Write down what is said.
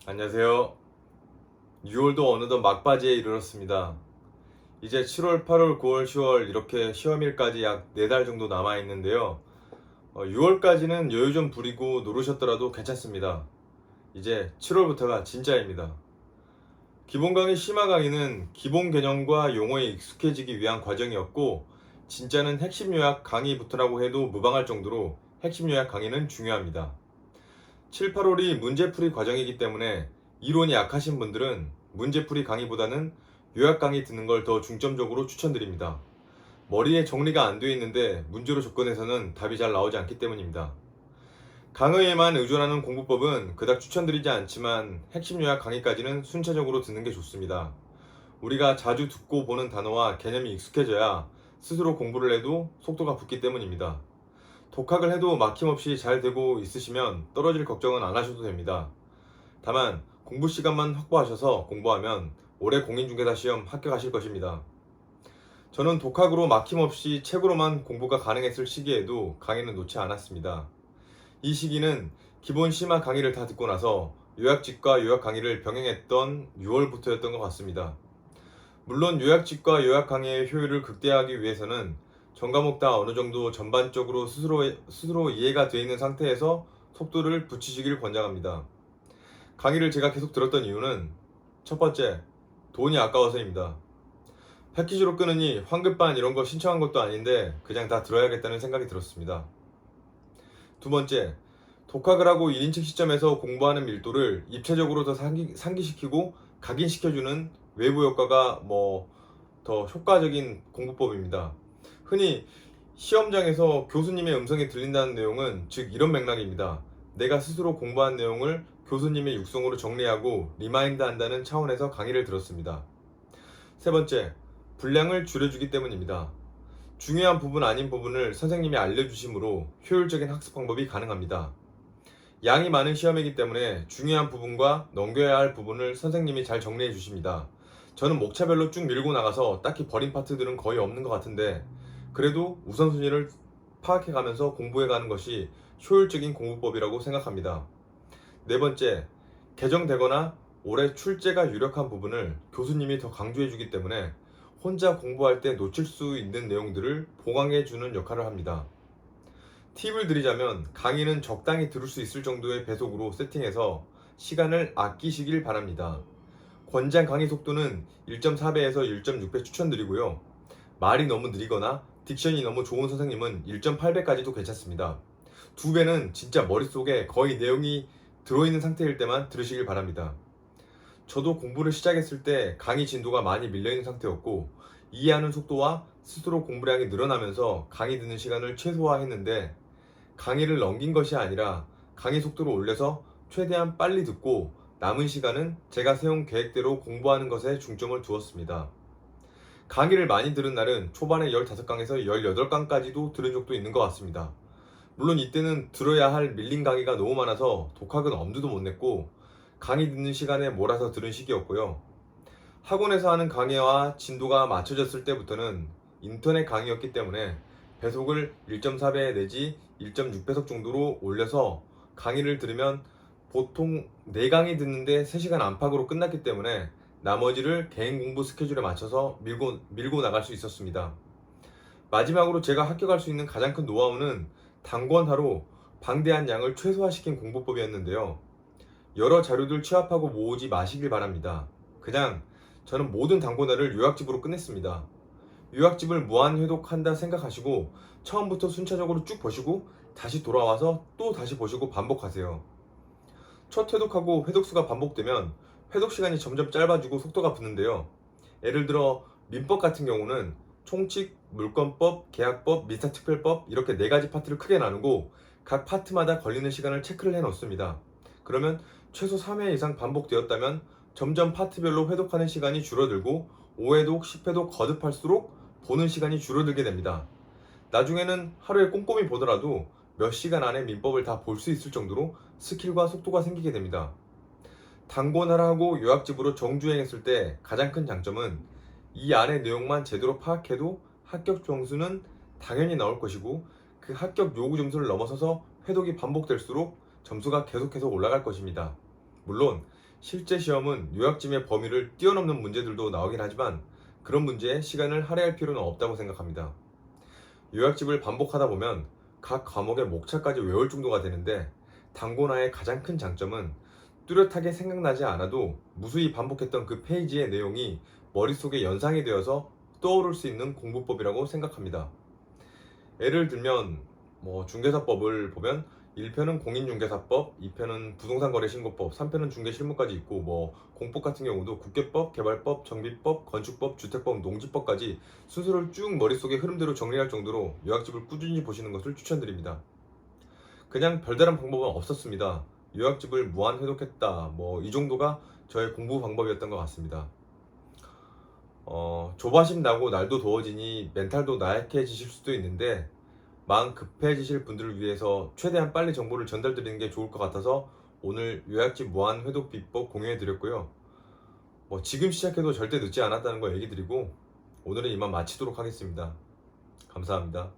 안녕하세요. 6월도 어느덧 막바지에 이르렀습니다. 이제 7월, 8월, 9월, 10월 이렇게 시험일까지 약 4달 정도 남아 있는데요. 6월까지는 여유 좀 부리고 노르셨더라도 괜찮습니다. 이제 7월부터가 진짜입니다. 기본 강의, 심화 강의는 기본 개념과 용어에 익숙해지기 위한 과정이었고, 진짜는 핵심 요약 강의부터라고 해도 무방할 정도로 핵심 요약 강의는 중요합니다. 7, 8월이 문제풀이 과정이기 때문에 이론이 약하신 분들은 문제풀이 강의보다는 요약 강의 듣는 걸 더 중점적으로 추천드립니다. 머리에 정리가 안 되어 있는데 문제로 접근해서는 답이 잘 나오지 않기 때문입니다. 강의에만 의존하는 공부법은 그닥 추천드리지 않지만 핵심 요약 강의까지는 순차적으로 듣는 게 좋습니다. 우리가 자주 듣고 보는 단어와 개념이 익숙해져야 스스로 공부를 해도 속도가 붙기 때문입니다. 독학을 해도 막힘없이 잘 되고 있으시면 떨어질 걱정은 안 하셔도 됩니다. 다만 공부 시간만 확보하셔서 공부하면 올해 공인중개사 시험 합격하실 것입니다. 저는 독학으로 막힘없이 책으로만 공부가 가능했을 시기에도 강의는 놓지 않았습니다. 이 시기는 기본 심화 강의를 다 듣고 나서 요약집과 요약 강의를 병행했던 6월부터였던 것 같습니다. 물론 요약집과 요약 강의의 효율을 극대화하기 위해서는 전 과목 다 어느 정도 전반적으로 스스로 이해가 되어 있는 상태에서 속도를 붙이시길 권장합니다. 강의를 제가 계속 들었던 이유는 첫 번째, 돈이 아까워서입니다. 패키지로 끊으니 환급반 이런 거 신청한 것도 아닌데 그냥 다 들어야겠다는 생각이 들었습니다. 두 번째, 독학을 하고 1인칭 시점에서 공부하는 밀도를 입체적으로 더 상기시키고 각인시켜주는 외부 효과가 더 효과적인 공부법입니다. 흔히 시험장에서 교수님의 음성이 들린다는 내용은 즉 이런 맥락입니다. 내가 스스로 공부한 내용을 교수님의 육성으로 정리하고 리마인드 한다는 차원에서 강의를 들었습니다. 세 번째, 분량을 줄여주기 때문입니다. 중요한 부분 아닌 부분을 선생님이 알려주심으로 효율적인 학습 방법이 가능합니다. 양이 많은 시험이기 때문에 중요한 부분과 넘겨야 할 부분을 선생님이 잘 정리해 주십니다. 저는 목차별로 쭉 밀고 나가서 딱히 버린 파트들은 거의 없는 것 같은데 그래도 우선순위를 파악해 가면서 공부해 가는 것이 효율적인 공부법이라고 생각합니다. 네 번째, 개정되거나 올해 출제가 유력한 부분을 교수님이 더 강조해 주기 때문에 혼자 공부할 때 놓칠 수 있는 내용들을 보강해 주는 역할을 합니다. 팁을 드리자면 강의는 적당히 들을 수 있을 정도의 배속으로 세팅해서 시간을 아끼시길 바랍니다. 권장 강의 속도는 1.4배에서 1.6배 추천드리고요. 말이 너무 느리거나 딕션이 너무 좋은 선생님은 1.8배까지도 괜찮습니다. 2배는 진짜 머릿속에 거의 내용이 들어있는 상태일 때만 들으시길 바랍니다. 저도 공부를 시작했을 때 강의 진도가 많이 밀려있는 상태였고 이해하는 속도와 스스로 공부량이 늘어나면서 강의 듣는 시간을 최소화했는데 강의를 넘긴 것이 아니라 강의 속도를 올려서 최대한 빨리 듣고 남은 시간은 제가 세운 계획대로 공부하는 것에 중점을 두었습니다. 강의를 많이 들은 날은 초반에 15강에서 18강까지도 들은 적도 있는 것 같습니다. 물론 이때는 들어야 할 밀린 강의가 너무 많아서 독학은 엄두도 못 냈고 강의 듣는 시간에 몰아서 들은 시기였고요. 학원에서 하는 강의와 진도가 맞춰졌을 때부터는 인터넷 강의였기 때문에 배속을 1.4배 내지 1.6배속 정도로 올려서 강의를 들으면 보통 4강의 듣는데 3시간 안팎으로 끝났기 때문에 나머지를 개인 공부 스케줄에 맞춰서 밀고 나갈 수 있었습니다. 마지막으로 제가 합격할 수 있는 가장 큰 노하우는 단권하로 방대한 양을 최소화시킨 공부법이었는데요. 여러 자료들 취합하고 모으지 마시길 바랍니다. 그냥 저는 모든 단권화를 요약집으로 끝냈습니다. 요약집을 무한 회독한다 생각하시고 처음부터 순차적으로 쭉 보시고 다시 돌아와서 또 다시 보시고 반복하세요. 첫 회독하고 회독수가 반복되면 회독 시간이 점점 짧아지고 속도가 붙는데요. 예를 들어 민법 같은 경우는 총칙, 물권법, 계약법, 민사특별법 이렇게 4가지 파트를 크게 나누고 각 파트마다 걸리는 시간을 체크를 해 놓습니다. 그러면 최소 3회 이상 반복되었다면 점점 파트별로 회독하는 시간이 줄어들고 5회독, 10회독 거듭할수록 보는 시간이 줄어들게 됩니다. 나중에는 하루에 꼼꼼히 보더라도 몇 시간 안에 민법을 다 볼 수 있을 정도로 스킬과 속도가 생기게 됩니다. 단권화하고 요약집으로 정주행했을 때 가장 큰 장점은 이 안의 내용만 제대로 파악해도 합격 점수는 당연히 나올 것이고 그 합격 요구 점수를 넘어서서 회독이 반복될수록 점수가 계속해서 올라갈 것입니다. 물론 실제 시험은 요약집의 범위를 뛰어넘는 문제들도 나오긴 하지만 그런 문제에 시간을 할애할 필요는 없다고 생각합니다. 요약집을 반복하다 보면 각 과목의 목차까지 외울 정도가 되는데 단고나의 가장 큰 장점은 뚜렷하게 생각나지 않아도 무수히 반복했던 그 페이지의 내용이 머릿속에 연상이 되어서 떠오를 수 있는 공부법이라고 생각합니다. 예를 들면 중개사법을 보면 1편은 공인중개사법, 2편은 부동산거래신고법, 3편은 중개실무까지 있고 공법 같은 경우도 국계법, 개발법, 정비법, 건축법, 주택법, 농지법까지 순서를 쭉 머릿속에 흐름대로 정리할 정도로 요약집을 꾸준히 보시는 것을 추천드립니다. 그냥 별다른 방법은 없었습니다. 요약집을 무한 회독했다. 이 정도가 저의 공부 방법이었던 것 같습니다. 조바심 나고 날도 더워지니 멘탈도 나약해지실 수도 있는데 마음 급해지실 분들을 위해서 최대한 빨리 정보를 전달드리는 게 좋을 것 같아서 오늘 요약집 무한 회독 비법 공유해 드렸고요. 지금 시작해도 절대 늦지 않았다는 거 얘기 드리고 오늘은 이만 마치도록 하겠습니다. 감사합니다.